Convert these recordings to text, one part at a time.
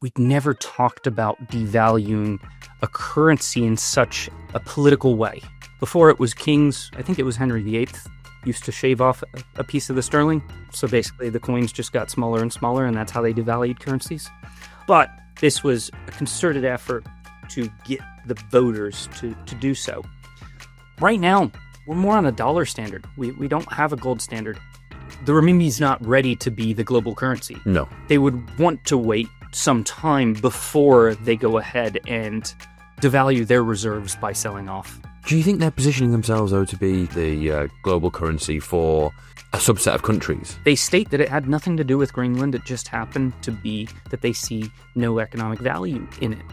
we'd never talked about devaluing a currency in such a political way. Before it was kings, I think it was Henry VIII, used to shave off a piece of the sterling. So basically the coins just got smaller and smaller, and that's how they devalued currencies. But this was a concerted effort to get the voters to do so. Right now, we're more on a dollar standard. We don't have a gold standard. The renminbi's not ready to be the global currency. No. They would want to wait some time before they go ahead and devalue their reserves by selling off. Do you think they're positioning themselves, though, to be the global currency for a subset of countries? They state that it had nothing to do with Greenland. It just happened to be that they see no economic value in it.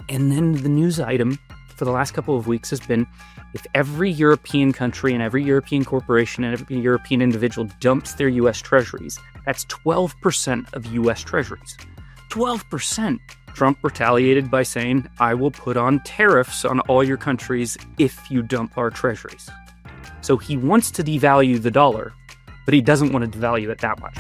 And then the news item for the last couple of weeks has been, if every European country and every European corporation and every European individual dumps their U.S. treasuries, that's 12% of U.S. treasuries. 12%. Trump retaliated by saying, I will put on tariffs on all your countries if you dump our treasuries. So he wants to devalue the dollar, but he doesn't want to devalue it that much.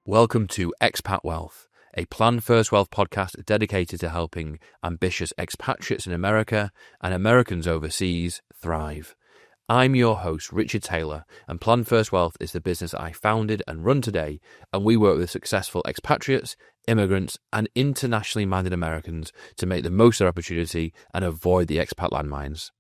Welcome to Expat Wealth, a Plan First Wealth podcast dedicated to helping ambitious expatriates in America and Americans overseas thrive. I'm your host, Richard Taylor, and Plan First Wealth is the business I founded and run today, and we work with successful expatriates, immigrants, and internationally minded Americans to make the most of their opportunity and avoid the expat landmines.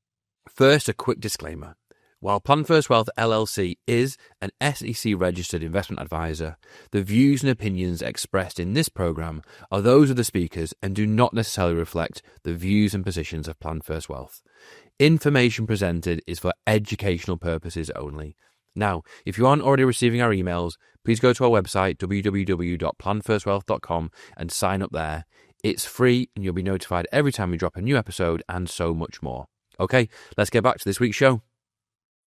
First, a quick disclaimer. While Plan First Wealth LLC is an SEC-registered investment advisor, the views and opinions expressed in this program are those of the speakers and do not necessarily reflect the views and positions of Plan First Wealth. Information presented is for educational purposes only. Now, if you aren't already receiving our emails, please go to our website, www.planfirstwealth.com, and sign up there. It's free, and you'll be notified every time we drop a new episode, and so much more. Okay, let's get back to this week's show.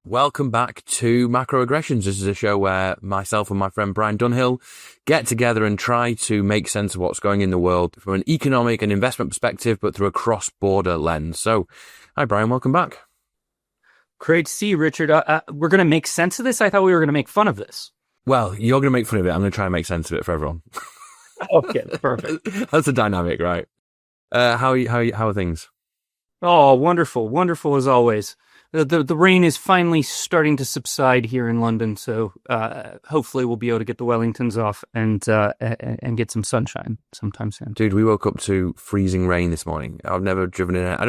Welcome back to Macroaggressions. This is a show where myself and my friend Brian Dunhill get together and try to make sense of what's going in the world from an economic and investment perspective, but through a cross-border lens. So, hi Brian, welcome back. Great to see you, Richard. We're going to make sense of this? I thought we were going to make fun of this. Well, you're going to make fun of it. I'm going to try and make sense of it for everyone. Okay, perfect. That's the dynamic, right? How are things? Oh, wonderful. Wonderful as always. The rain is finally starting to subside here in London, so hopefully we'll be able to get the Wellingtons off and get some sunshine sometime soon. Dude, we woke up to freezing rain this morning. I've never driven in it.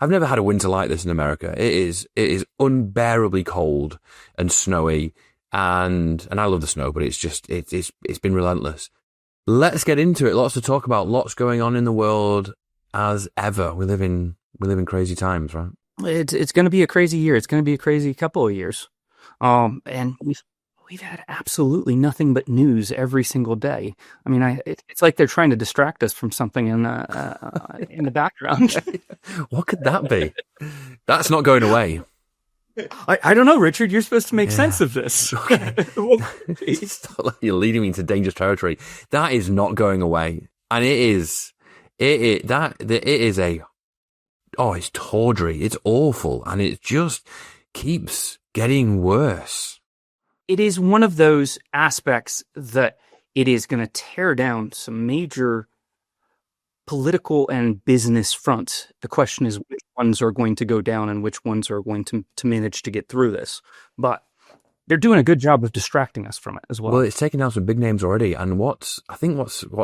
I've never had a winter like this in America. It is unbearably cold and snowy, and I love the snow, but it's been relentless. Let's get into it. Lots to talk about. Lots going on in the world as ever. We live in crazy times, right? It's going to be a crazy year. It's going to be a crazy couple of years. And we've had absolutely nothing but news every single day. I mean, it's like they're trying to distract us from something in the background. What could that be? That's not going away. I don't know, Richard. You're supposed to make sense of this. Okay. You're leading me into dangerous territory. That is not going away, and it's tawdry, it's awful, and it just keeps getting worse. It is one of those aspects that it is going to tear down some major political and business fronts. The question is which ones are going to go down and which ones are going to manage to get through this. But they're doing a good job of distracting us from it as well. Well, it's taken down some big names already, and what's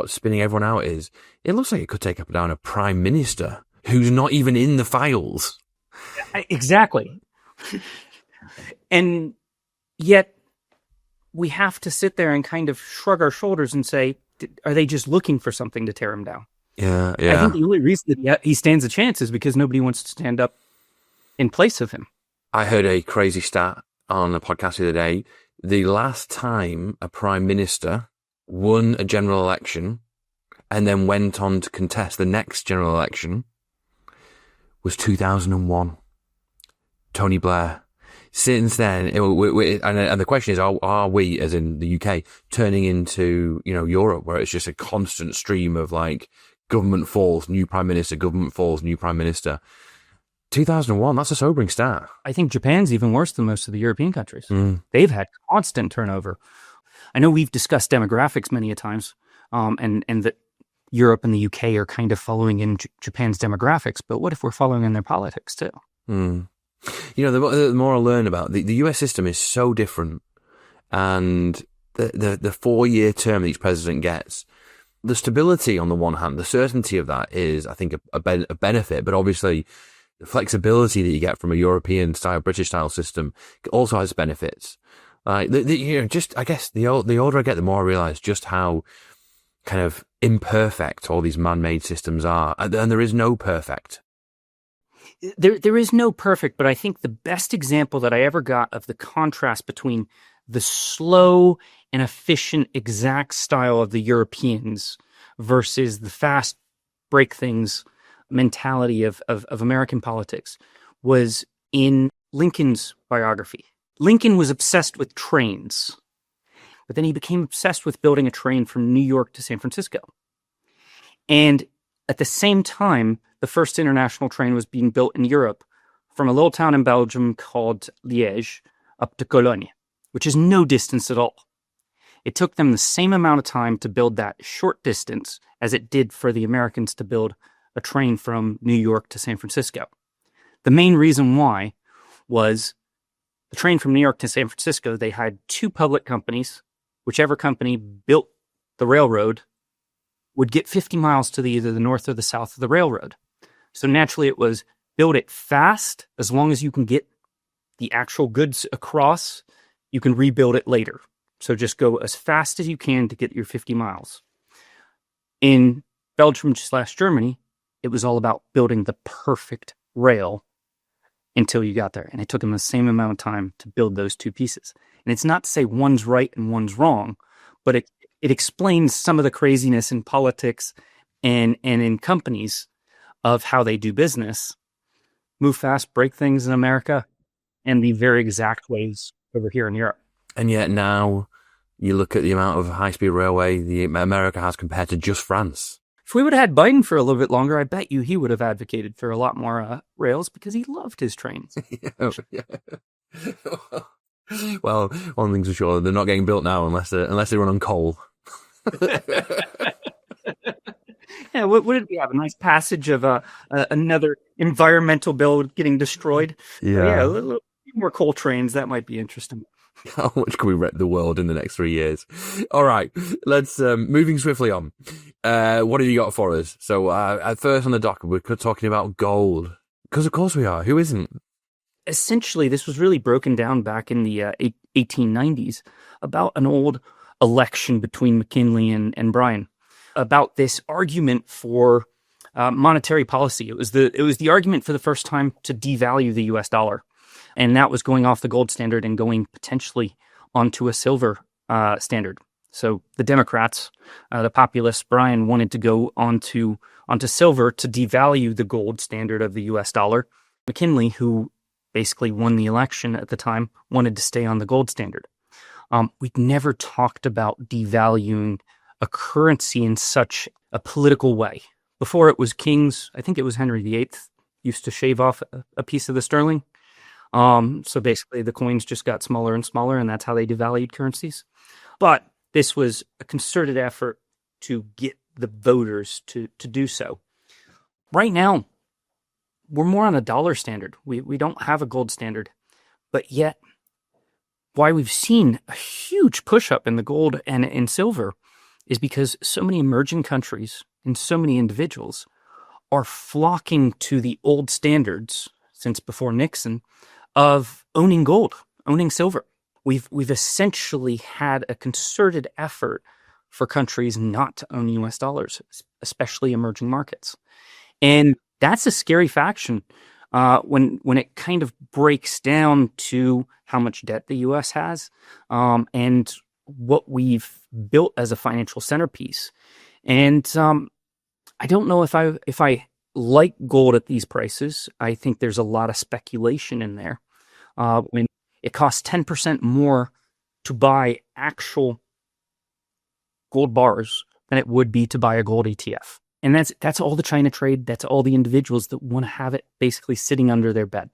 spinning everyone out is it looks like it could take up down a prime minister who's not even in the files. Exactly. And yet we have to sit there and kind of shrug our shoulders and say, are they just looking for something to tear him down? Yeah. I think the only reason that he stands a chance is because nobody wants to stand up in place of him. I heard a crazy stat on a podcast the other day. The last time a prime minister won a general election and then went on to contest the next general election was 2001. Tony Blair. Since then, and the question is, are we, as in the UK, turning into, Europe, where it's just a constant stream of like government falls, new prime minister, government falls, new prime minister. 2001, that's a sobering stat. I think Japan's even worse than most of the European countries. They've had constant turnover. I know we've discussed demographics many a times. and that Europe and the UK are kind of following in Japan's demographics. But what if we're following in their politics too? You know, the more I learn about the US system is so different, and the 4-year term that each president gets, the stability on the one hand, the certainty of that is, I think, a benefit, but obviously the flexibility that you get from a European style, British style system also has benefits. I guess the older I get, the more I realize just how kind of imperfect all these man-made systems are, and there is no perfect. There is no perfect, but I think the best example that I ever got of the contrast between the slow and efficient exact style of the Europeans versus the fast break things mentality of American politics was in Lincoln's biography. Lincoln was obsessed with trains, but then he became obsessed with building a train from New York to San Francisco. And at the same time, the first international train was being built in Europe from a little town in Belgium called Liège up to Cologne, which is no distance at all. It took them the same amount of time to build that short distance as it did for the Americans to build a train from New York to San Francisco. The main reason why was the train from New York to San Francisco, they had two public companies. Whichever company built the railroad would get 50 miles to either the north or the south of the railroad. So naturally it was build it fast. As long as you can get the actual goods across, you can rebuild it later. So just go as fast as you can to get your 50 miles. In Belgium/Germany, it was all about building the perfect rail until you got there. And it took them the same amount of time to build those two pieces. And it's not to say one's right and one's wrong, but it explains some of the craziness in politics and in companies of how they do business. Move fast, break things in America, and the very exact ways over here in Europe. And yet now you look at the amount of high-speed railway America has compared to just France. If we would have had Biden for a little bit longer, I bet you he would have advocated for a lot more rails because he loved his trains. Yeah. Well, one thing's for sure, they're not getting built now unless they run on coal. Yeah, what did we have? A nice passage of another environmental bill getting destroyed. Yeah, a little more coal trains. That might be interesting. How much can we wreck the world in the next 3 years? All right, let's moving swiftly on. What have you got for us? So at first on the docket, we're talking about gold because of course we are. Who isn't? Essentially, this was really broken down back in the 1890s about an old election between McKinley and Bryan about this argument for monetary policy. It was the argument for the first time to devalue the U.S. dollar, and that was going off the gold standard and going potentially onto a silver standard. So the Democrats, the populists, Bryan wanted to go onto silver to devalue the gold standard of the U.S. dollar. McKinley, who basically won the election at the time, wanted to stay on the gold standard. We'd never talked about devaluing a currency in such a political way. Before it was kings, I think it was Henry VIII, used to shave off a piece of the sterling. So basically the coins just got smaller and smaller, and that's how they devalued currencies. But this was a concerted effort to get the voters to do so. Right now, we're more on a dollar standard. We don't have a gold standard. But yet, why we've seen a huge push-up in the gold and in silver is because so many emerging countries and so many individuals are flocking to the old standards since before Nixon of owning gold, owning silver. We've essentially had a concerted effort for countries not to own U.S. dollars, especially emerging markets. And that's a scary faction when it kind of breaks down to how much debt the U.S. has and what we've built as a financial centerpiece. And I don't know if I like gold at these prices. I think there's a lot of speculation in there. When it costs 10% more to buy actual gold bars than it would be to buy a gold ETF. And that's all the China trade. That's all the individuals that want to have it basically sitting under their bed.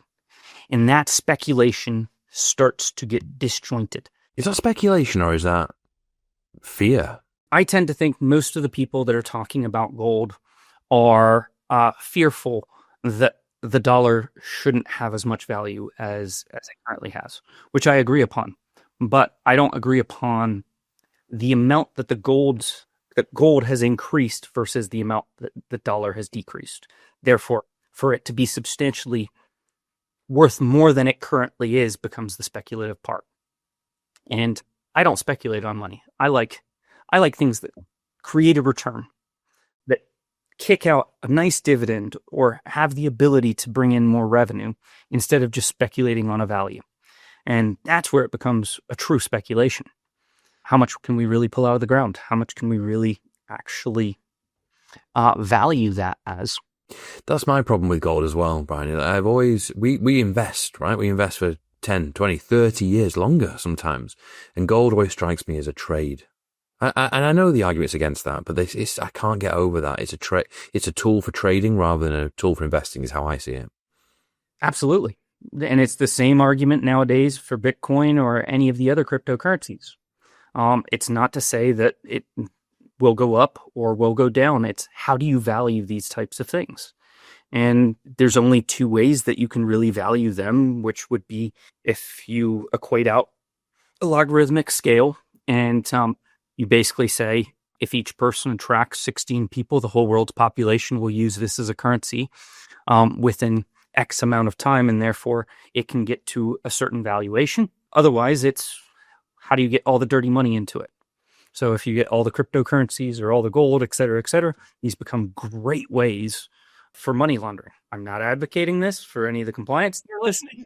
And that speculation starts to get disjointed. Is that speculation or is that fear? I tend to think most of the people that are talking about gold are fearful that the dollar shouldn't have as much value as it currently has, which I agree upon. But I don't agree upon the amount that gold has increased versus the amount that the dollar has decreased. Therefore, for it to be substantially worth more than it currently is becomes the speculative part. And I don't speculate on money. I like things that create a return, that kick out a nice dividend or have the ability to bring in more revenue instead of just speculating on a value. And that's where it becomes a true speculation. How much can we really pull out of the ground? How much can we really actually value that as? That's my problem with gold as well, Brian. We invest, right? We invest for 10, 20, 30 years longer sometimes. And gold always strikes me as a trade. And I know the arguments against that, but I can't get over that. It's a tool for trading rather than a tool for investing is how I see it. Absolutely. And it's the same argument nowadays for Bitcoin or any of the other cryptocurrencies. It's not to say that it will go up or will go down. It's how do you value these types of things? And there's only two ways that you can really value them, which would be if you equate out a logarithmic scale and you basically say if each person attracts 16 people, the whole world's population will use this as a currency within X amount of time, and therefore it can get to a certain valuation. Otherwise, it's how do you get all the dirty money into it? So if you get all the cryptocurrencies or all the gold, et cetera, these become great ways for money laundering. I'm not advocating this for any of the compliance that are listening.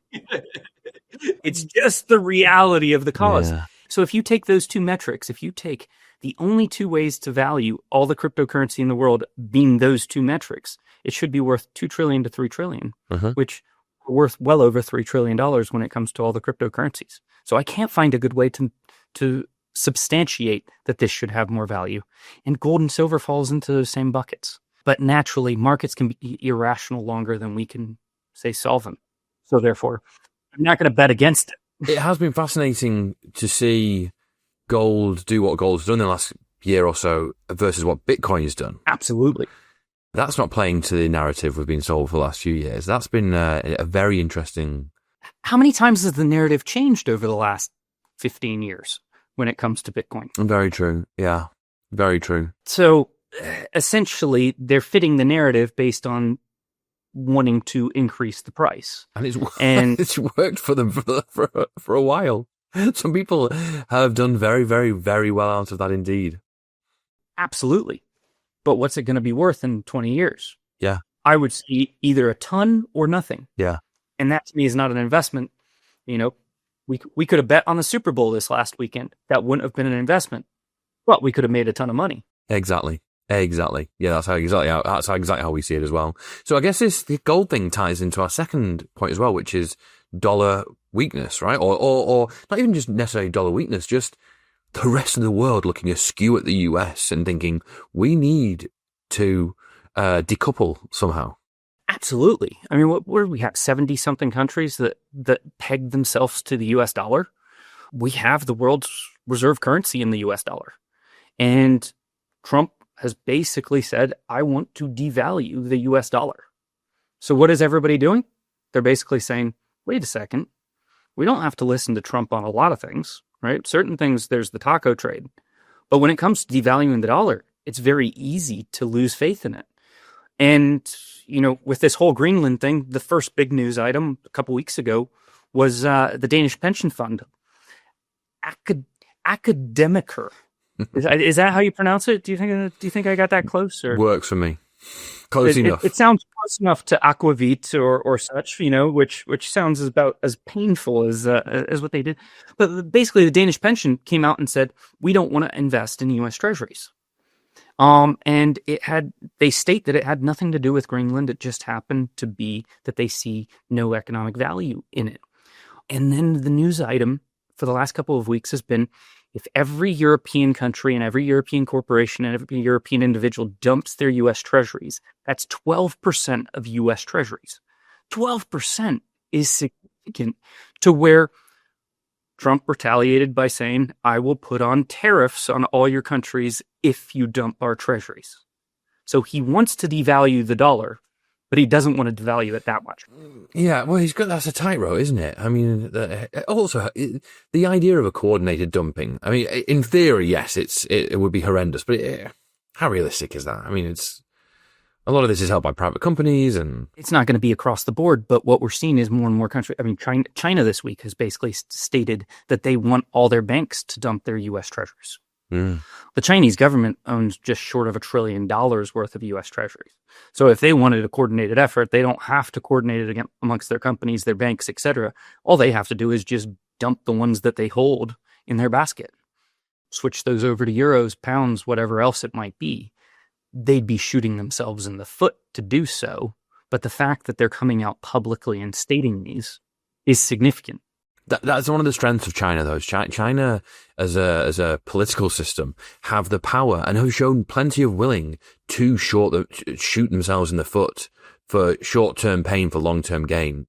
It's just the reality of the cause. Yeah. So if you take those two metrics, if you take the only two ways to value all the cryptocurrency in the world being those two metrics, it should be worth $2 trillion to $3 trillion, which are worth well over $3 trillion when it comes to all the cryptocurrencies. So I can't find a good way to substantiate that this should have more value. And gold and silver falls into those same buckets. But naturally, markets can be irrational longer than we can, say, solve them. So therefore, I'm not going to bet against it. It has been fascinating to see gold do what gold's done in the last year or so versus what Bitcoin has done. Absolutely. That's not playing to the narrative we've been sold for the last few years. That's been a very interesting... How many times has the narrative changed over the last 15 years when it comes to Bitcoin? Very true. Yeah, very true. So essentially, they're fitting the narrative based on wanting to increase the price. And it's worked for them for a while. Some people have done very, very, very well out of that indeed. Absolutely. But what's it going to be worth in 20 years? Yeah. I would see either a ton or nothing. Yeah. And that to me is not an investment. You know, we could have bet on the Super Bowl this last weekend. That wouldn't have been an investment. But we could have made a ton of money. Exactly. Yeah, that's exactly how we see it as well. So I guess the gold thing ties into our second point as well, which is dollar weakness, right? Or not even just necessarily dollar weakness, just the rest of the world looking askew at the US and thinking we need to decouple somehow. Absolutely. I mean, what do we have? 70-something countries that peg themselves to the US dollar. We have the world's reserve currency in the US dollar. And Trump has basically said, I want to devalue the US dollar. So what is everybody doing? They're basically saying, wait a second, we don't have to listen to Trump on a lot of things, right? Certain things, there's the taco trade. But when it comes to devaluing the dollar, it's very easy to lose faith in it. And, you know, with this whole Greenland thing, the first big news item a couple weeks ago was the Danish pension fund. Academiker. Is that how you pronounce it? Do you think I got that close? Or works for me. Close enough. It sounds close enough to aquavit or such, you know, which sounds about as painful as what they did. But basically, the Danish pension came out and said we don't want to invest in U.S. Treasuries. And they state that it had nothing to do with Greenland. It just happened to be that they see no economic value in it. And then the news item for the last couple of weeks has been, if every European country and every European corporation and every European individual dumps their U.S. treasuries, that's 12% of U.S. treasuries. 12% is significant to where Trump retaliated by saying, I will put on tariffs on all your countries if you dump our treasuries. So he wants to devalue the dollar, but he doesn't want to devalue it that much. Yeah, well, that's a tightrope, isn't it? I mean, the idea of a coordinated dumping, I mean, in theory, yes, it would be horrendous, but how realistic is that? I mean, a lot of this is held by private companies, and it's not going to be across the board, but what we're seeing is more and more countries. I mean, China this week has basically stated that they want all their banks to dump their U.S. treasuries. The Chinese government owns just short of $1 trillion worth of U.S. treasuries. So if they wanted a coordinated effort, they don't have to coordinate it amongst their companies, their banks, etc. All they have to do is just dump the ones that they hold in their basket, switch those over to euros, pounds, whatever else it might be. They'd be shooting themselves in the foot to do so. But the fact that they're coming out publicly and stating these is significant. That's one of the strengths of China, though. China, as a political system, have the power and have shown plenty of willing to shoot themselves in the foot for short-term pain for long-term gain.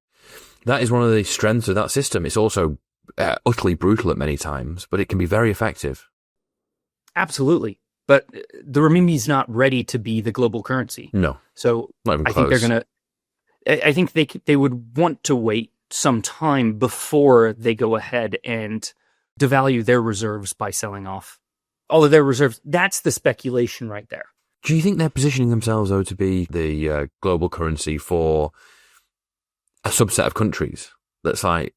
That is one of the strengths of that system. It's also utterly brutal at many times, but it can be very effective. Absolutely. But the renminbi is not ready to be the global currency. No. So not even I close. think they're going to, I think they would want to wait some time before they go ahead and devalue their reserves by selling off all of their reserves. That's the speculation right there. Do you think they're positioning themselves, though, to be the global currency for a subset of countries? That's like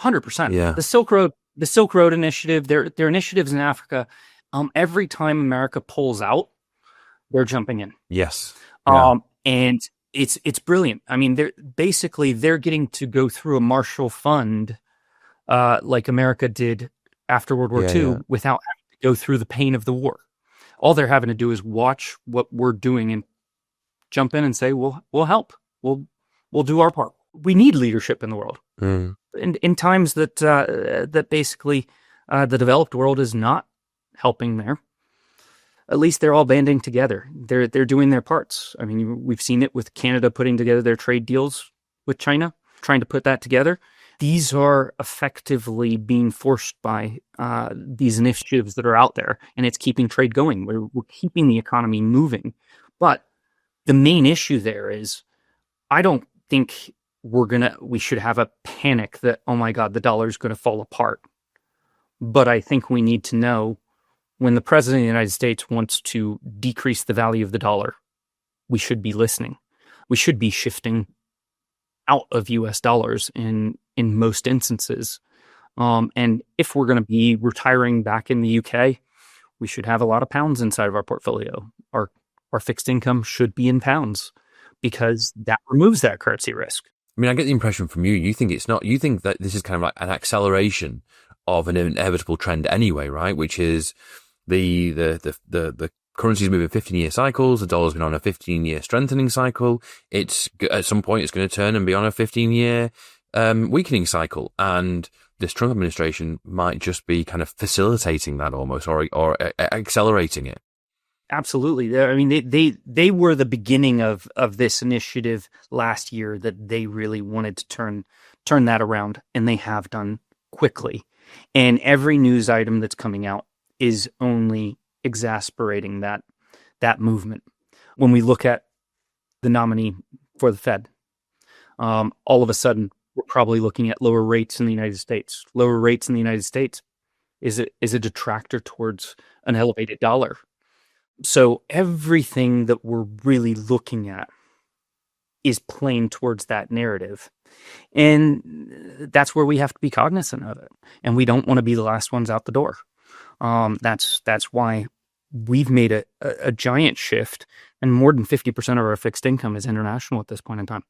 100%. Yeah. The Silk Road Initiative, their initiatives in Africa. Every time America pulls out, they're jumping in. Yes. Yeah. And it's brilliant. I mean, they're getting to go through a Marshall Fund, like America did after World War II, without having to go through the pain of the war. All they're having to do is watch what we're doing and jump in and say, we'll help. We'll do our part. We need leadership in the world. In times that basically the developed world is not helping there. At least they're all banding together. They're doing their parts. I mean, we've seen it with Canada putting together their trade deals with China, trying to put that together. These are effectively being forced by these initiatives that are out there, and it's keeping trade going. We're keeping the economy moving. But the main issue there is, I don't think we should have a panic that, oh my God, the dollar is going to fall apart. But I think we need to know, when the president of the United States wants to decrease the value of the dollar, we should be listening. We should be shifting out of U.S. dollars in most instances. And if we're going to be retiring back in the U.K., we should have a lot of pounds inside of our portfolio. Our fixed income should be in pounds, because that removes that currency risk. I mean, I get the impression from you, you think that this is kind of like an acceleration of an inevitable trend anyway, right? Which is the currency's moving 15-year cycles. The dollar's been on a 15-year strengthening cycle. It's at some point it's going to turn and be on a 15-year weakening cycle, and this Trump administration might just be kind of facilitating that almost, or accelerating it. Absolutely. I mean, they were the beginning of this initiative last year, that they really wanted to turn that around, and they have done quickly. And every news item that's coming out is only exasperating that movement. When we look at the nominee for the Fed, all of a sudden we're probably looking at lower rates in the United States. Lower rates in the United States is a detractor towards an elevated dollar. So everything that we're really looking at is playing towards that narrative. And that's where we have to be cognizant of it. And we don't want to be the last ones out the door. That's why we've made a giant shift, and more than 50% of our fixed income is international at this point in time.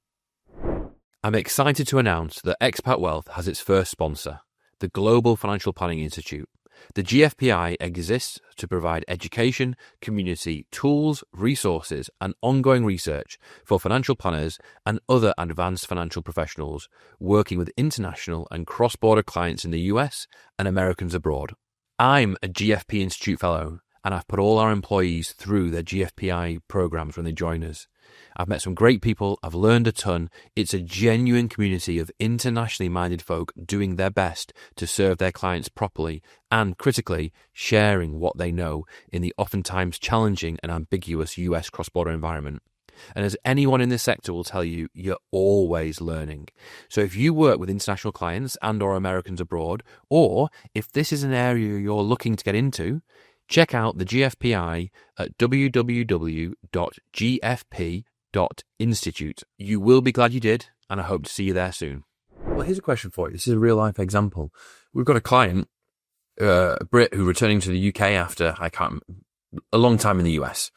I'm excited to announce that Expat Wealth has its first sponsor, the Global Financial Planning Institute. The GFPI exists to provide education, community, tools, resources, and ongoing research for financial planners and other advanced financial professionals working with international and cross-border clients in the US and Americans abroad. I'm a GFP Institute Fellow, and I've put all our employees through their GFPI programs when they join us. I've met some great people. I've learned a ton. It's a genuine community of internationally minded folk doing their best to serve their clients properly and, critically, sharing what they know in the oftentimes challenging and ambiguous US cross-border environment. And as anyone in this sector will tell you, you're always learning. So if you work with international clients and or Americans abroad, or if this is an area you're looking to get into, check out the GFPI at www.gfp.institute. You will be glad you did, and I hope to see you there soon. Well, here's a question for you. This is a real life example. We've got a client, a Brit, who's returning to the UK after a long time in the US,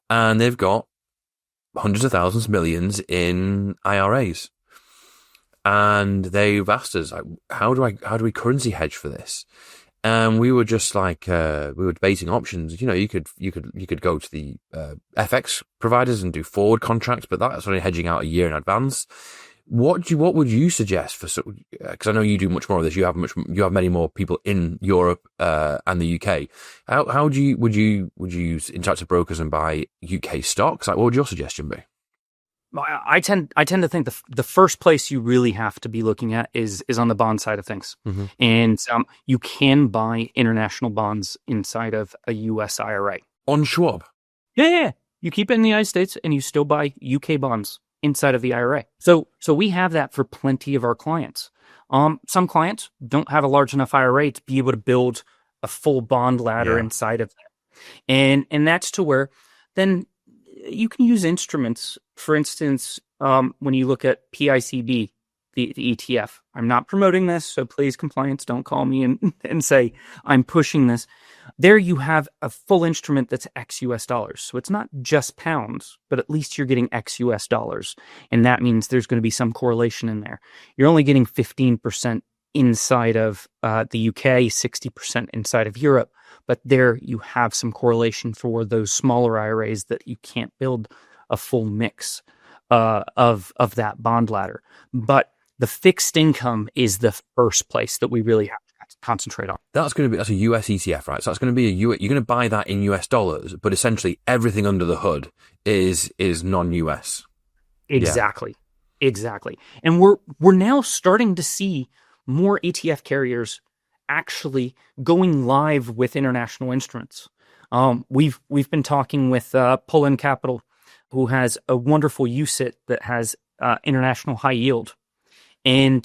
and they've got hundreds of thousands, millions in IRAs. And they've asked us, like, how do we currency hedge for this? And we were just like, we were debating options. You know, you could go to the FX providers and do forward contracts, but that's only hedging out a year in advance. What would you suggest for? Because I know you do much more of this. You have many more people in Europe and the UK. How would you interact with brokers and buy UK stocks? Like, what would your suggestion be? I tend to think the first place you really have to be looking at is on the bond side of things, Mm-hmm. and you can buy international bonds inside of a US IRA On Schwab. Yeah. You keep it in the United States, and you still buy UK bonds inside of the IRA. So we have that for plenty of our clients. Some clients don't have a large enough IRA to be able to build a full bond ladder inside of that. And that's to where then you can use instruments. For instance, when you look at PICB, the ETF, I'm not promoting this, so please, compliance, don't call me and say I'm pushing this. There you have a full instrument that's ex-US dollars. So it's not just pounds, but at least you're getting ex-US dollars. And that means there's going to be some correlation in there. You're only getting 15% inside of the UK, 60% inside of Europe. But there you have some correlation for those smaller IRAs that you can't build a full mix of that bond ladder. But the fixed income is the first place that we really have to concentrate on. That's a US ETF, right? So that's going to be you're going to buy that in US dollars, but essentially everything under the hood is non-US. Exactly. And we're now starting to see more ETF carriers actually going live with international instruments. We've been talking with Bullion Capital, who has a wonderful UCIT that has international high yield, and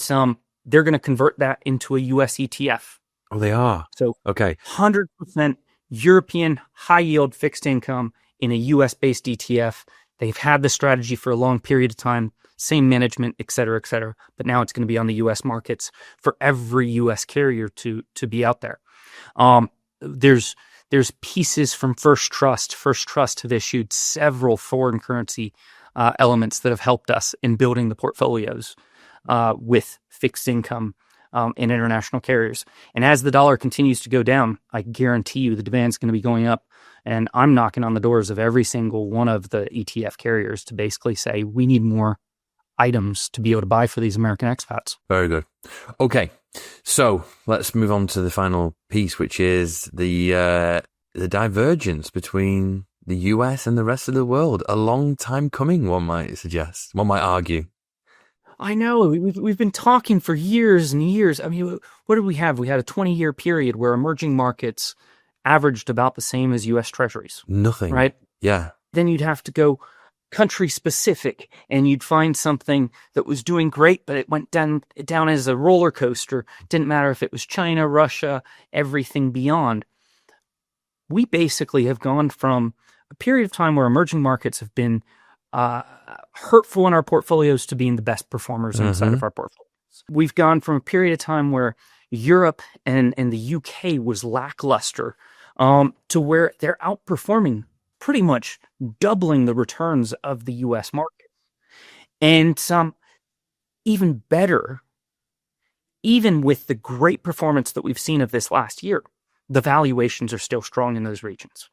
they're going to convert that into a US ETF. Oh, they are. So okay, 100% European high yield fixed income in a US based ETF. They've had the strategy for a long period of time, same management, et cetera, but now it's going to be on the US markets for every US carrier to be out there. There's pieces from First Trust. First Trust have issued several foreign currency elements that have helped us in building the portfolios with fixed income and international carriers. And as the dollar continues to go down, I guarantee you the demand's going to be going up. And I'm knocking on the doors of every single one of the ETF carriers to basically say, we need more items to be able to buy for these American expats. Very good. Okay, so let's move on to the final piece, which is the divergence between the US and the rest of the world. A long time coming, one might suggest. One might argue. I know. We've been talking for years and years. I mean, what did we have? We had a 20-year period where emerging markets averaged about the same as U.S. Treasuries. Nothing. Right? Yeah. Then you'd have to go country-specific, and you'd find something that was doing great, but it went down as a roller coaster. Didn't matter if it was China, Russia, everything beyond. We basically have gone from a period of time where emerging markets have been hurtful in our portfolios to being the best performers inside of our portfolios. We've gone from a period of time where Europe and the UK was lackluster to where they're outperforming, pretty much doubling the returns of the US market. And even better, even with the great performance that we've seen of this last year, the valuations are still strong in those regions.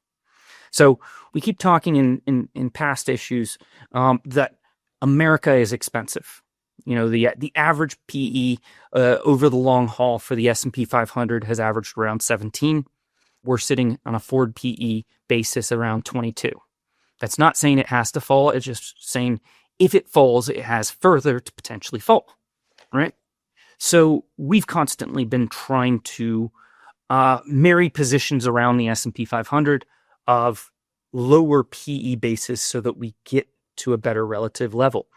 So we keep talking in past issues that America is expensive. You know, the average PE over the long haul for the S&P 500 has averaged around 17. we're sitting on a forward PE basis around 22. That's not saying it has to fall. It's just saying if it falls, it has further to potentially fall, right? So we've constantly been trying to marry positions around the S&P 500 of lower PE basis so that we get to a better relative level.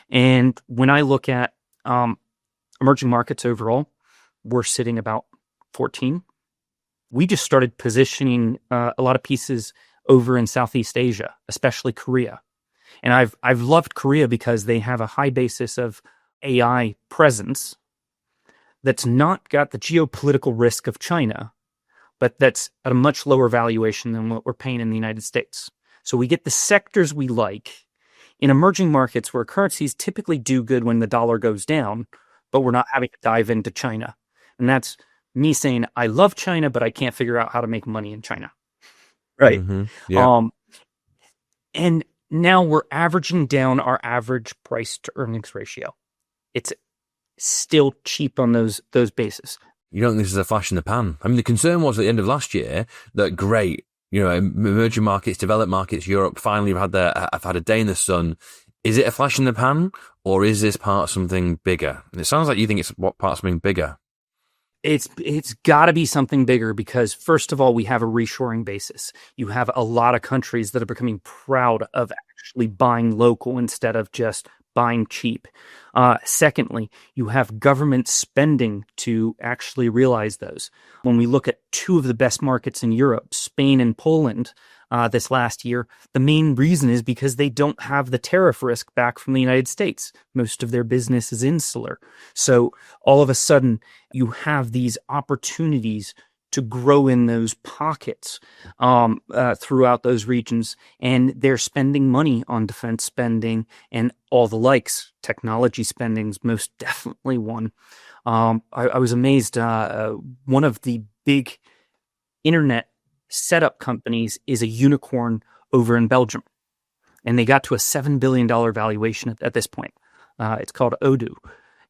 And when I look at emerging markets overall, we're sitting about 14. We just started positioning a lot of pieces over in Southeast Asia, especially Korea. And I've loved Korea because they have a high basis of AI presence that's not got the geopolitical risk of China, but that's at a much lower valuation than what we're paying in the United States. So we get the sectors we like in emerging markets where currencies typically do good when the dollar goes down, but we're not having to dive into China. And that's me saying, I love China, but I can't figure out how to make money in China. Right. Yeah. And now we're averaging down our average price to earnings ratio. It's still cheap on those bases. You don't think this is a flash in the pan? I mean, the concern was at the end of last year that great, emerging markets, developed markets, Europe finally have had a day in the sun. Is it a flash in the pan, or is this part of something bigger? And it sounds like you think it's part of something bigger. It's got to be something bigger because, first of all, we have a reshoring basis. You have a lot of countries that are becoming proud of actually buying local instead of just buying cheap. Secondly, you have government spending to actually realize those. When we look at two of the best markets in Europe, Spain and Poland, this last year, the main reason is because they don't have the tariff risk back from the United States. Most of their business is insular. So all of a sudden, you have these opportunities to grow in those pockets throughout those regions. And they're spending money on defense spending and all the likes. Technology spending's most definitely one. I was amazed. One of the big internet setup companies is a unicorn over in Belgium. And they got to a $7 billion valuation at this point. It's called Odoo.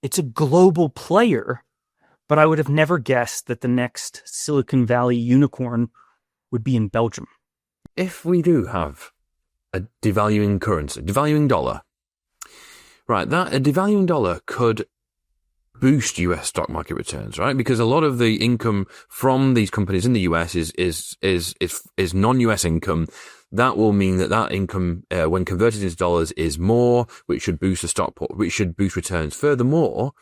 It's a global player, but I would have never guessed that the next Silicon Valley unicorn would be in Belgium. If we do have a devaluing currency, devaluing dollar, right, that a devaluing dollar could boost US stock market returns, right? Because a lot of the income from these companies in the US is non-US income. That will mean that income, when converted into dollars, is more, which should boost the which should boost returns. Furthermore,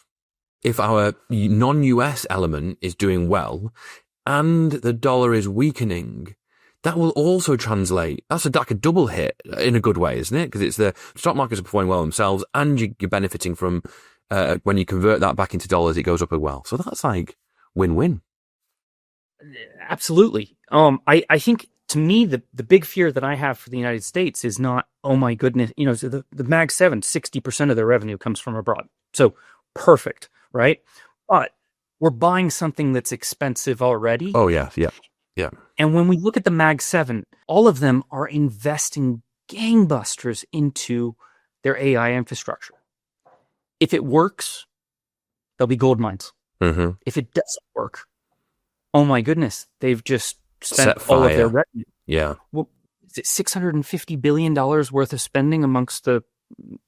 if our non-US element is doing well and the dollar is weakening, that will also translate. That's like a double hit in a good way, isn't it? Because it's the stock markets are performing well themselves, and you're benefiting from when you convert that back into dollars, it goes up as well. So that's like win-win. Absolutely. I think to me, the big fear that I have for the United States is not, oh my goodness, so the Mag 7, 60% of their revenue comes from abroad. So perfect, right? But we're buying something that's expensive already. Oh, yeah. And when we look at the Mag 7, all of them are investing gangbusters into their AI infrastructure. If it works, there'll be gold mines. Mm-hmm. If it doesn't work, oh my goodness, they've just spent all of their revenue. Yeah. Well, is it $650 billion worth of spending amongst the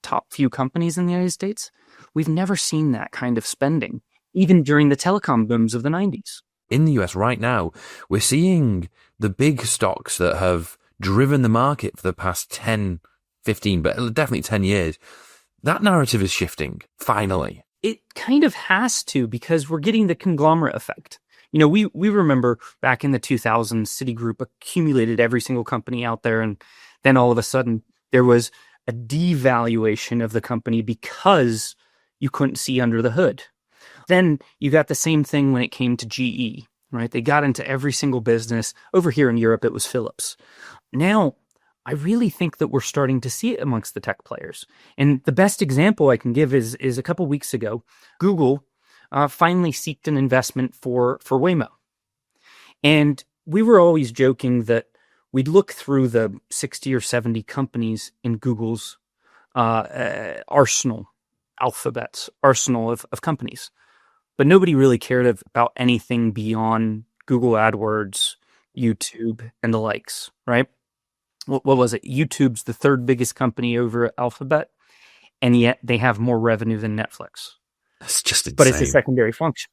top few companies in the United States? We've never seen that kind of spending, even during the telecom booms of the 90s. In the US right now, we're seeing the big stocks that have driven the market for the past 10, 15, but definitely 10 years. That narrative is shifting, finally. It kind of has to, because we're getting the conglomerate effect. We remember back in the 2000s, Citigroup accumulated every single company out there, and then all of a sudden there was a devaluation of the company because you couldn't see under the hood. Then you got the same thing when it came to GE, right? They got into every single business. Over here in Europe, it was Philips. Now, I really think that we're starting to see it amongst the tech players. And the best example I can give is a couple weeks ago, Google finally sought an investment for Waymo. And we were always joking that we'd look through the 60 or 70 companies in Google's Alphabet's arsenal of companies. But nobody really cared about anything beyond Google AdWords, YouTube, and the likes, right? What was it? YouTube's the third biggest company over Alphabet, and yet they have more revenue than Netflix. That's just insane. But it's a secondary function.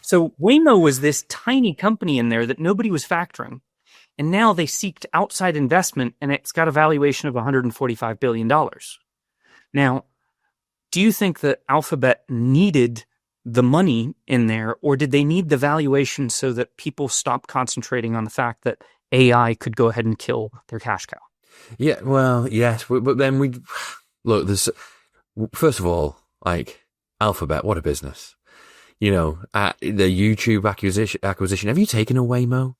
So Waymo was this tiny company in there that nobody was factoring. And now they seeked outside investment, and it's got a valuation of $145 billion. Now, do you think that Alphabet needed the money in there, or did they need the valuation so that people stopped concentrating on the fact that AI could go ahead and kill their cash cow? Yeah, well, yes, but then look, first of all, like, Alphabet, what a business. You know, the YouTube acquisition. Have you taken a Waymo?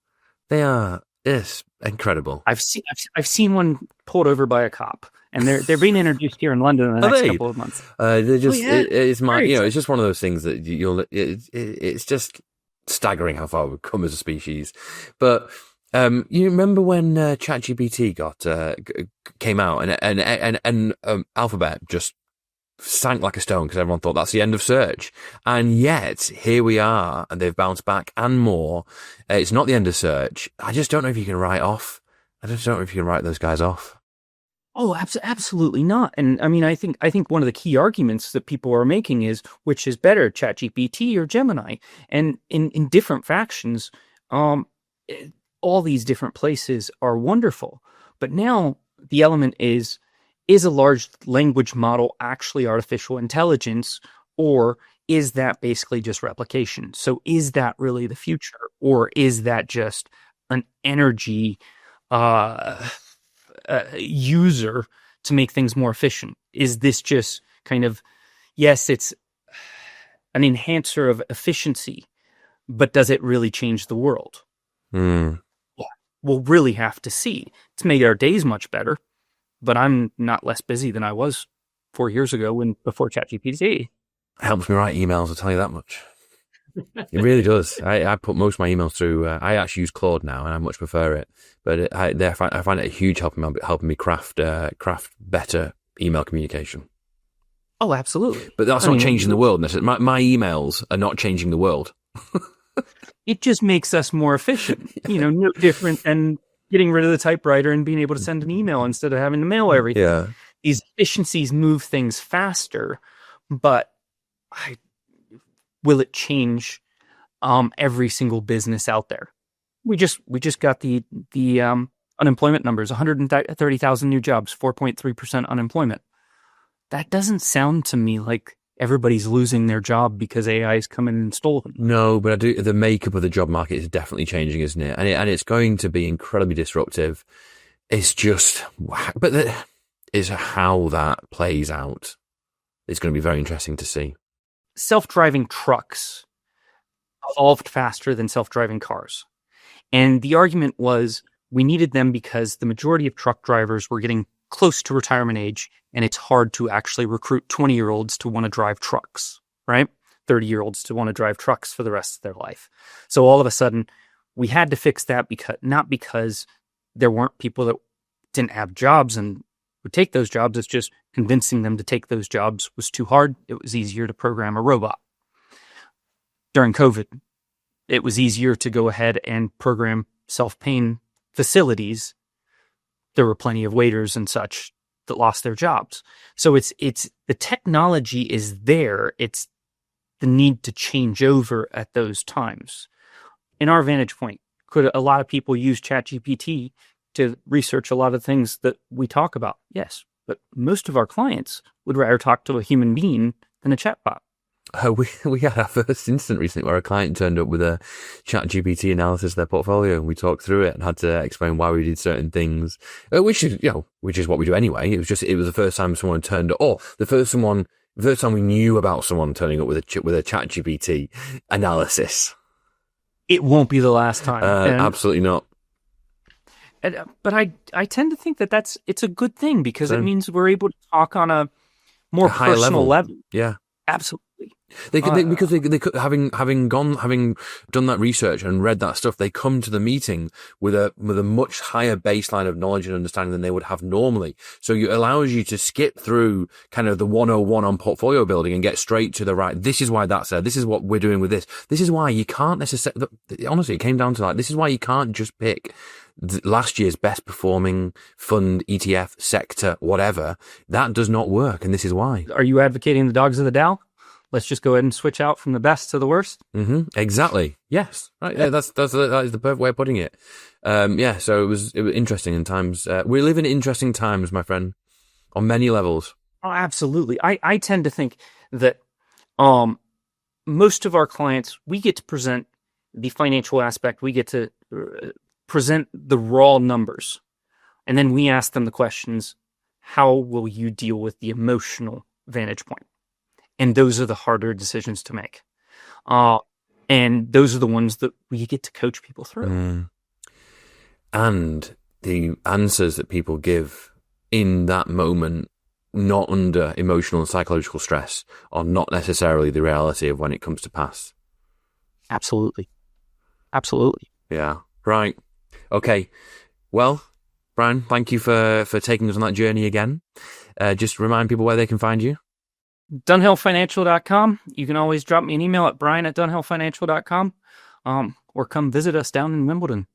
It's incredible. I've seen one pulled over by a cop, and they're being introduced here in London in the next couple of months. They're just it's just one of those things that it's just staggering how far we've come as a species. But you remember when ChatGPT came out and Alphabet just sank like a stone because everyone thought that's the end of search, and yet here we are, and they've bounced back and more. It's not the end of search. I just don't know if you can write those guys off. Oh, absolutely not. And I mean, I think one of the key arguments that people are making is which is better, ChatGPT or Gemini, and in different factions, all these different places are wonderful, but now the element is a large language model actually artificial intelligence, or is that basically just replication? So is that really the future, or is that just an energy user to make things more efficient? Is this just kind of, yes, it's an enhancer of efficiency, but does it really change the world? We'll really have to see. It's made our days much better, but I'm not less busy than I was 4 years ago before ChatGPT. It helps me write emails, I'll tell you that much. It really does. I put most of my emails through. I actually use Claude now, and I much prefer it. But I find it a huge helping me craft better email communication. Oh, absolutely. But that's not changing the world. My emails are not changing the world. It just makes us more efficient. No different than getting rid of the typewriter and being able to send an email instead of having to mail everything. Yeah. These efficiencies move things faster, but will it change every single business out there? We just got the unemployment numbers, 130,000 new jobs, 4.3% unemployment. That doesn't sound to me like everybody's losing their job because AI is coming and stole them. No, but the makeup of the job market is definitely changing, isn't it? And it's going to be incredibly disruptive. It's just, is how that plays out. It's going to be very interesting to see. Self-driving trucks evolved faster than self-driving cars. And the argument was we needed them because the majority of truck drivers were getting close to retirement age, and it's hard to actually recruit 20-year-olds to want to drive trucks, right? 30-year-olds to want to drive trucks for the rest of their life. So all of a sudden, we had to fix that not because there weren't people that didn't have jobs and would take those jobs. It's just convincing them to take those jobs was too hard. It was easier to program a robot. During COVID, it was easier to go ahead and program self-paying facilities. There were plenty of waiters and such that lost their jobs. So it's the technology is there. It's the need to change over at those times. In our vantage point, could a lot of people use ChatGPT to research a lot of things that we talk about? Yes, but most of our clients would rather talk to a human being than a chatbot. We had our first incident recently where a client turned up with a ChatGPT analysis of their portfolio, and we talked through it and had to explain why we did certain things, which is what we do anyway. It was the first time someone turned up, or the first time we knew about someone turning up with a ChatGPT analysis. It won't be the last time. Absolutely not. But I tend to think that it's a good thing because it means we're able to talk on a more personal level. Yeah. Absolutely. Because they could, having done that research and read that stuff, they come to the meeting with a much higher baseline of knowledge and understanding than they would have normally. So it allows you to skip through kind of the 101 on portfolio building and get straight to the right. This is why that's there. This is what we're doing with this. This is why you can't necessarily, honestly, it came down to this is why you can't just pick last year's best performing fund, ETF, sector, whatever. That does not work. And this is why. Are you advocating the dogs of the Dow? Let's just go ahead and switch out from the best to the worst. Exactly. Yes. Right. Yeah, that is the perfect way of putting it. So it was interesting in times. We live in interesting times, my friend, on many levels. Oh, absolutely. I tend to think that most of our clients, we get to present the financial aspect. We get to present the raw numbers. And then we ask them the questions, how will you deal with the emotional vantage point? And those are the harder decisions to make. And those are the ones that we get to coach people through. And the answers that people give in that moment, not under emotional and psychological stress, are not necessarily the reality of when it comes to pass. Absolutely. Yeah. Right. Okay. Well, Brian, thank you for taking us on that journey again. Just remind people where they can find you. DunhillFinancial.com. You can always drop me an email at brian@DunhillFinancial.com, or come visit us down in Wimbledon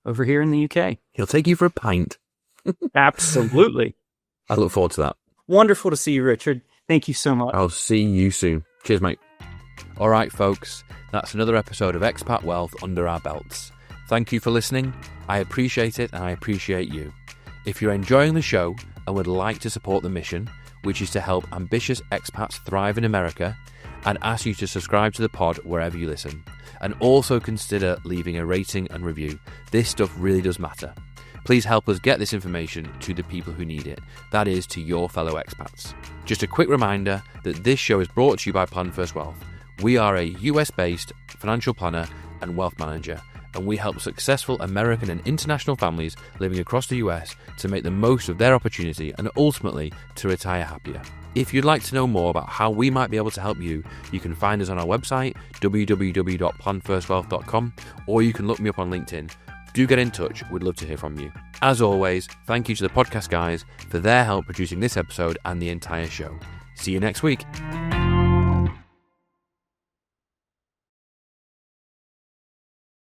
over here in the UK. He'll take you for a pint. Absolutely. I look forward to that. Wonderful to see you, Richard. Thank you so much. I'll see you soon. Cheers, mate. All right, folks. That's another episode of Expat Wealth under our belts. Thank you for listening. I appreciate it, and I appreciate you. If you're enjoying the show and would like to support the mission, which is to help ambitious expats thrive in America, and ask you to subscribe to the pod wherever you listen. And also consider leaving a rating and review. This stuff really does matter. Please help us get this information to the people who need it. That is, to your fellow expats. Just a quick reminder that this show is brought to you by Plan First Wealth. We are a US-based financial planner and wealth manager, and we help successful American and international families living across the US to make the most of their opportunity and ultimately to retire happier. If you'd like to know more about how we might be able to help you, you can find us on our website, www.planfirstwealth.com, or you can look me up on LinkedIn. Do get in touch, we'd love to hear from you. As always, thank you to the podcast guys for their help producing this episode and the entire show. See you next week.